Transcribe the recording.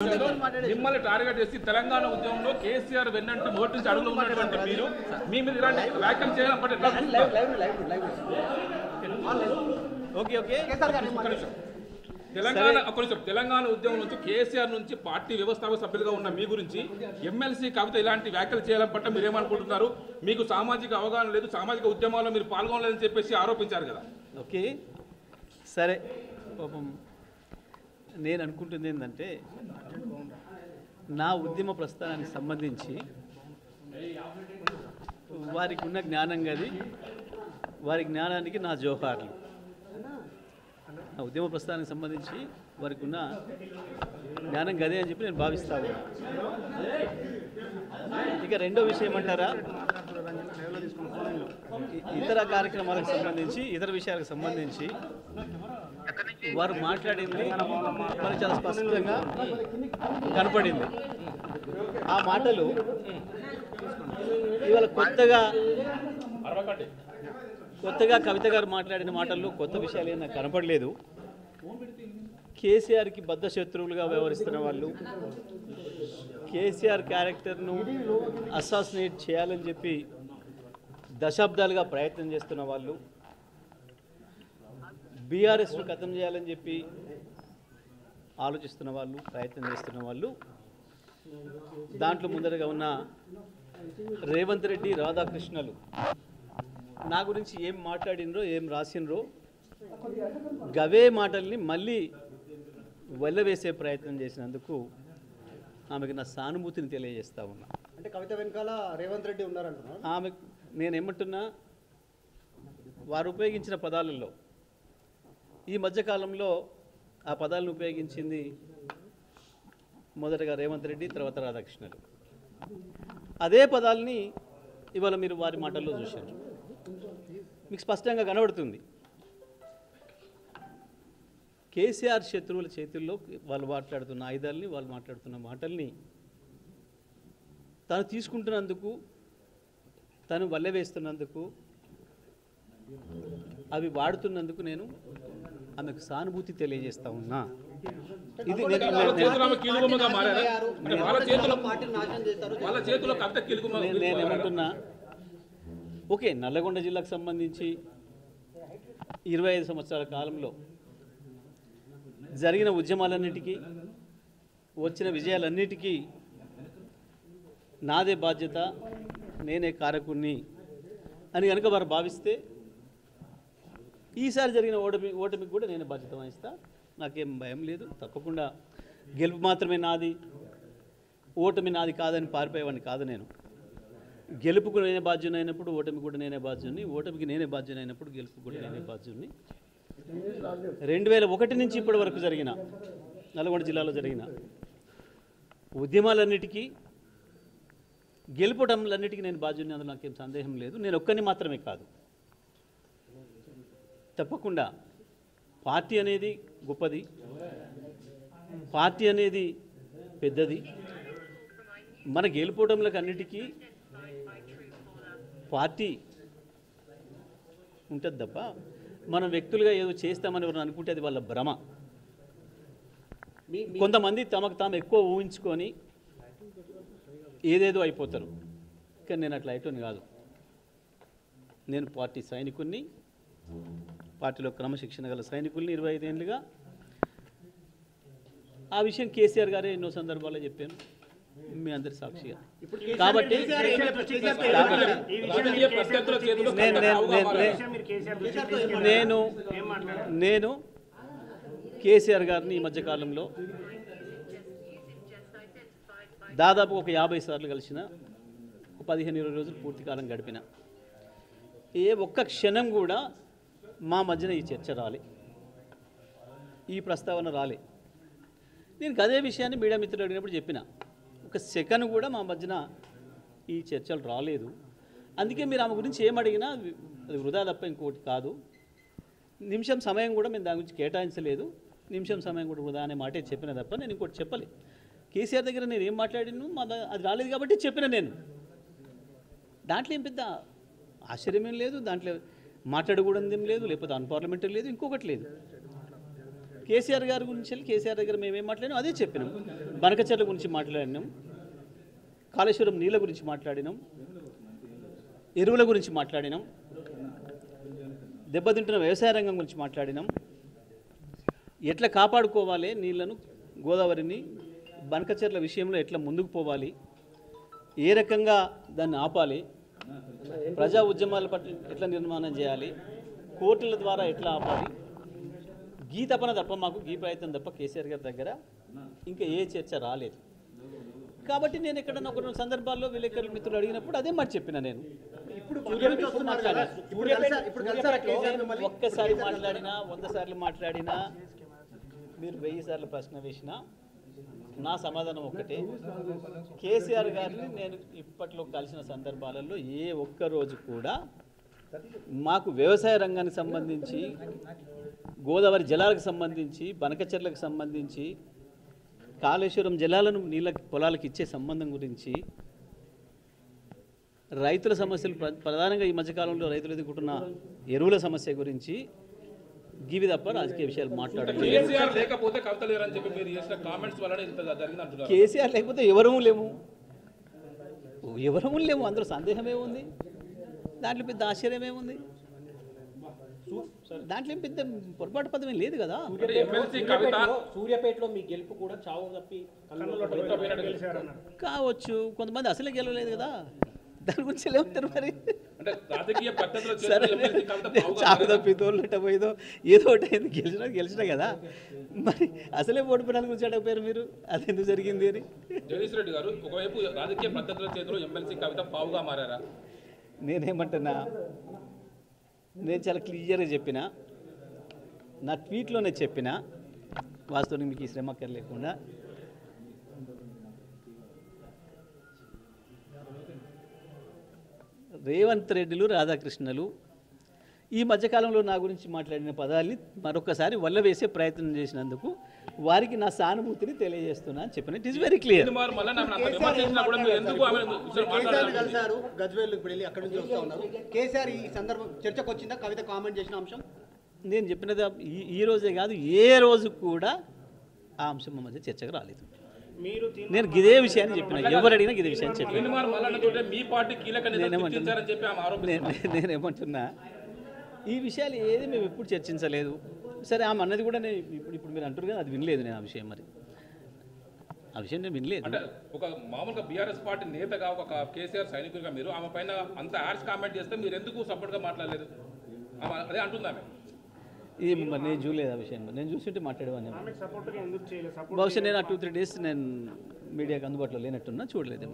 మిమ్మల్ని టార్గెట్ చేసి తెలంగాణ ఉద్యమంలో కేసీఆర్ వెన్నంటి మొదటి నుంచి అడుగులు ఉన్నటువంటి మీరు మీ మీద ఇలాంటి వ్యాఖ్యలు చేయాలంటే తెలంగాణ ఉద్యమం నుంచి కేసీఆర్ నుంచి పార్టీ వ్యవస్థాపక సభ్యులుగా ఉన్న మీ గురించి ఎమ్మెల్సీ కవిత ఇలాంటి వ్యాఖ్యలు చేయాలంటే మీరు ఏమనుకుంటున్నారు? మీకు సామాజిక అవగాహన లేదు, సామాజిక ఉద్యమాల్లో మీరు పాల్గొనలేదని చెప్పేసి ఆరోపించారు కదా. ఓకే సరే, పాపం నేను అనుకుంటుంది ఏంటంటే నా ఉద్యమ ప్రస్థానానికి సంబంధించి వారికి ఉన్న జ్ఞానం గది, వారి జ్ఞానానికి నా జోహార్లు. నా ఉద్యమ ప్రస్థానానికి సంబంధించి వారికి ఉన్న జ్ఞానం గదే అని చెప్పి నేను భావిస్తాను. ఇక రెండో విషయం అంటారా, ఇతర కార్యక్రమాలకు సంబంధించి, ఇతర విషయాలకు సంబంధించి వారు మాట్లాడింది మనకు చాలా స్పష్టంగా కనపడింది. ఆ మాటలు ఇవాళ కొత్తగా కవిత గారు మాట్లాడిన మాటల్లో కొత్త విషయాలు ఏం నాకు కనపడలేదు. కేసీఆర్కి బద్ధ శత్రువులుగా వ్యవహరిస్తున్న వాళ్ళు, కేసీఆర్ క్యారెక్టర్ను అసాసినేట్ చేయాలని చెప్పి దశాబ్దాలుగా ప్రయత్నం చేస్తున్న వాళ్ళు, బీఆర్ఎస్ను ఖతం చేయాలని చెప్పి ఆలోచిస్తున్న వాళ్ళు, ప్రయత్నం చేస్తున్న వాళ్ళు, దాంట్లో ముందరగా ఉన్న రేవంత్ రెడ్డి, రాధాకృష్ణలు నా గురించి ఏం మాట్లాడినరో, ఏం రాసినరో గవే మాటల్ని మళ్ళీ వెళ్ళవేసే ప్రయత్నం చేసినందుకు ఆమెకు నా సానుభూతిని తెలియజేస్తా ఉన్నా. అంటే కవిత వెనకాల రేవంత్ రెడ్డి ఉన్నారంటున్నా. ఆమె నేనేమంటున్నా, వారు ఉపయోగించిన పదాలలో ఈ మధ్యకాలంలో ఆ పదాలను ఉపయోగించింది మొదటగా రేవంత్ రెడ్డి, తర్వాత రాధాకృష్ణలు. అదే పదాలని ఇవాళ మీరు వారి మాటల్లో చూశారు, మీకు స్పష్టంగా కనబడుతుంది. కేసీఆర్ శత్రువుల చేతుల్లో వాళ్ళు మాట్లాడుతున్న ఆయుధాలని, వాళ్ళు మాట్లాడుతున్న మాటల్ని తను తీసుకుంటున్నందుకు, తను వల్లెవేస్తున్నందుకు, అవి వాడుతున్నందుకు నేను ఆమెకు సానుభూతి తెలియజేస్తా ఉన్నా. ఇది నేనేమంటున్నా, ఓకే, నల్లగొండ జిల్లాకు సంబంధించి 25 సంవత్సరాల కాలంలో జరిగిన ఉద్యమాలన్నిటికీ, వచ్చిన విజయాలన్నిటికీ నాదే బాధ్యత, నేనే కారకుణ్ణి అని కనుక వారు భావిస్తే ఈసారి జరిగిన ఓటమికి కూడా నేనే బాధ్యత వహిస్తా. నాకేం భయం లేదు. తప్పకుండా గెలుపు మాత్రమే నాది, ఓటమి నాది కాదని పారిపోయేవాడిని కాదు నేను. గెలుపుకు నేనే బాధ్యుని అయినప్పుడు ఓటమి కూడా నేనే బాధ్యుని, ఓటమికి నేనే బాధ్యుని అయినప్పుడు గెలుపు కూడా నేనే బాధ్యుని. 2001 నుంచి ఇప్పటి వరకు జరిగిన నల్గొండ జిల్లాలో జరిగిన ఉద్యమాలన్నిటికీ, గెలుపటంలన్నిటికీ నేను బాధ్యుని, అందులో నాకేం సందేహం లేదు. నేను ఒక్కరిని మాత్రమే కాదు. తప్పకుండా పార్టీ అనేది గొప్పది, పార్టీ అనేది పెద్దది. మన గెలుపోవడంలకు అన్నిటికీ పార్టీ ఉంటుంది తప్ప మనం వ్యక్తులుగా ఏదో చేస్తామని ఎవరు అనుకుంటే అది వాళ్ళ భ్రమ. కొంతమంది తమకు తాము ఎక్కువ ఊహించుకొని ఏదేదో అయిపోతారు. కానీ నేను అట్లా అయిపోయాను కాదు. నేను పార్టీ సైనికుడిని, పార్టీలో క్రమశిక్షణ గల సైనికుల్ని 25 ఏళ్ళుగా. ఆ విషయం కేసీఆర్ గారే ఎన్నో సందర్భాల్లో చెప్పాను, మీ అందరి సాక్షిగా. కాబట్టి నేను కేసీఆర్ గారిని ఈ మధ్యకాలంలో దాదాపు ఒక 50 సార్లు కలిసిన, 15-20 రోజులు పూర్తి కాలం గడిపిన. ఏ ఒక్క క్షణం కూడా మా మధ్యన ఈ చర్చ రాలే, ఈ ప్రస్తావన రాలే. నేను అదే విషయాన్ని మీడియా మిత్రులు అడిగినప్పుడు చెప్పిన, ఒక సెకండ్ కూడా మా మధ్యన ఈ చర్చలు రాలేదు. అందుకే మీరు ఆమె గురించి ఏమడిగినా అది వృధా తప్ప ఇంకోటి కాదు. నిమిషం సమయం కూడా మేము దాని గురించి కేటాయించలేదు. నిమిషం సమయం కూడా వృధా అనే మాటే చెప్పిన తప్ప నేను ఇంకోటి చెప్పలే. కేసీఆర్ దగ్గర నేను ఏం మాట్లాడిను, అది రాలేదు కాబట్టి చెప్పిన. నేను దాంట్లో ఏం పెద్ద ఆశ్చర్యం ఏం లేదు, దాంట్లో మాట్లాడకూడదు ఏం లేదు, లేకపోతే అన్పార్లమెంటరీ లేదు, ఇంకొకటి లేదు. కేసీఆర్ గారి గురించి వెళ్ళి కేసీఆర్ దగ్గర మేమేం మాట్లాడినాం అదే చెప్పినాం. బనకచెర్ల గురించి మాట్లాడినాం, కాళేశ్వరం నీళ్ళ గురించి మాట్లాడినాం, ఎరువుల గురించి మాట్లాడినాం, దెబ్బతింటున్న వ్యవసాయ రంగం గురించి మాట్లాడినాం, ఎట్లా కాపాడుకోవాలి నీళ్లను, గోదావరిని, బనకచెర్ల విషయంలో ఎట్లా ముందుకు పోవాలి, ఏ రకంగా దాన్ని ఆపాలి, ప్రజా ఉద్యమాల పట్ల ఎట్లా నిర్మాణం చేయాలి, కోర్టుల ద్వారా ఎట్లా ఆపాలి, గీ తపన తప్ప మాకు గీ ప్రయత్నం తప్ప కేసీఆర్ గారి దగ్గర ఇంకా ఏ చర్చ రాలేదు. కాబట్టి నేను ఎక్కడన్నా ఒక సందర్భాల్లో విలేకరుల మిత్రులు అడిగినప్పుడు అదే మాట చెప్పిన. నేను ఒక్కసారి మాట్లాడినా 100 సార్లు మాట్లాడినా మీరు 1000 సార్లు ప్రశ్న వేసినా నా సమాధానం ఒక్కటే. కేసీఆర్ గారిని నేను ఇప్పట్లో కలిసిన సందర్భాలలో ఏ ఒక్క రోజు కూడా మాకు వ్యవసాయ రంగానికి సంబంధించి, గోదావరి జలాలకు సంబంధించి, బనకచెర్లకు సంబంధించి, కాళేశ్వరం జలాలను నీళ్ళ పొలాలకు ఇచ్చే సంబంధం గురించి, రైతుల సమస్యలు ప్రధానంగా ఈ మధ్యకాలంలో రైతులు ఎదుర్కొంటున్న ఎరువుల సమస్య గురించి గివి తప్ప రాజకీయ విషయాలు మాట్లాడలేదు. కేసీఆర్ లేకపోతే కవిత లేరని చెప్పి మీరు చేసిన కామెంట్స్ వల్లనే ఇంత జరిగింది అంటున్నారు. కేసీఆర్ లేకపోతే ఎవరూ లేము, అందులో సందేహం ఏముంది, దాంట్లో పెద్ద ఆశ్చర్యం ఏముంది, దాంట్లో ఏం పెద్ద పొరపాటు పదం లేదు కదా. సూర్యాపేటలో మీ గెలుపు కూడా చావు తప్పి కావచ్చు, కొంతమంది అసలే గెలవలేదు కదా, దాని గురించి ఏమంటారు మరి. అంటే రాజకీయ పద్ధతిలో చావు తప్పి తోళ్ళట పోయిందో ఏదో ఒకటి అయింది, గెలిచినా కదా, మరి అసలే ఓడిపోవడానికి గురించి అడగపోయారు మీరు, అది ఎందుకు జరిగింది అని. జగదీష్ రెడ్డి గారు ఒకవైపు రాజకీయ పద్ధతుల చేతిలో ఎమ్మెల్సీ కవిత పావుగా మారారా? నేనేమంటున్నా, నేను చాలా క్లియర్గా చెప్పిన, నా ట్వీట్లోనే చెప్పిన, వాస్తవానికి మీకు ఈ శ్రమ లేకుండా రేవంత్ రెడ్డిలు, రాధాకృష్ణలు ఈ మధ్యకాలంలో నా గురించి మాట్లాడిన పదాలని మరొకసారి వల్లవేసే ప్రయత్నం చేసినందుకు వారికి నా సానుభూతిని తెలియజేస్తున్నా అని చెప్పిన. It is very clear. Gajwel ఇప్పుడు వెళ్ళి అక్కడ నుంచి వస్తూ ఉన్నారు. కేసీఆర్ ఈ సందర్భం చర్చకు వచ్చిందా కవిత కామెంట్ చేసిన అంశం? నేను చెప్పినది ఈ రోజే కాదు, ఏ రోజు కూడా ఆ అంశం మా మధ్య చర్చకు రాలేదు. నేను ఇదే విషయాన్ని చెప్పిన, ఎవరు అడిగినా ఇదే విషయాన్ని చెప్పిన. నేనేమంటున్నా, ఈ విషయాలు ఏది మేము ఎప్పుడు చర్చించలేదు. సరే ఆమె అన్నది కూడా నేను ఇప్పుడు మీరు అంటారు కదా, అది వినలేదు నేను ఆ విషయం. మరి ఆ విషయం నేను వినలేదు. అంటే ఒక మామూలుగా బీఆర్ఎస్ పార్టీ నేతగా, ఒక కేసీఆర్ సైనికుడిగా మీరు ఆమె పైన అంత యాడ్స్ కామెంట్ చేస్తే మీరు ఎందుకు సపోర్ట్గా మాట్లాడలేదు? అదే అంటుందా? ఇది మరి నేను చూడలేదు ఆ విషయం. నేను చూస్తుంటే మాట్లాడేవాడిని. బహుశా నేను ఆ 2-3 డేస్ నేను మీడియాకి అందుబాటులో లేనట్టున్నా, చూడలేదు.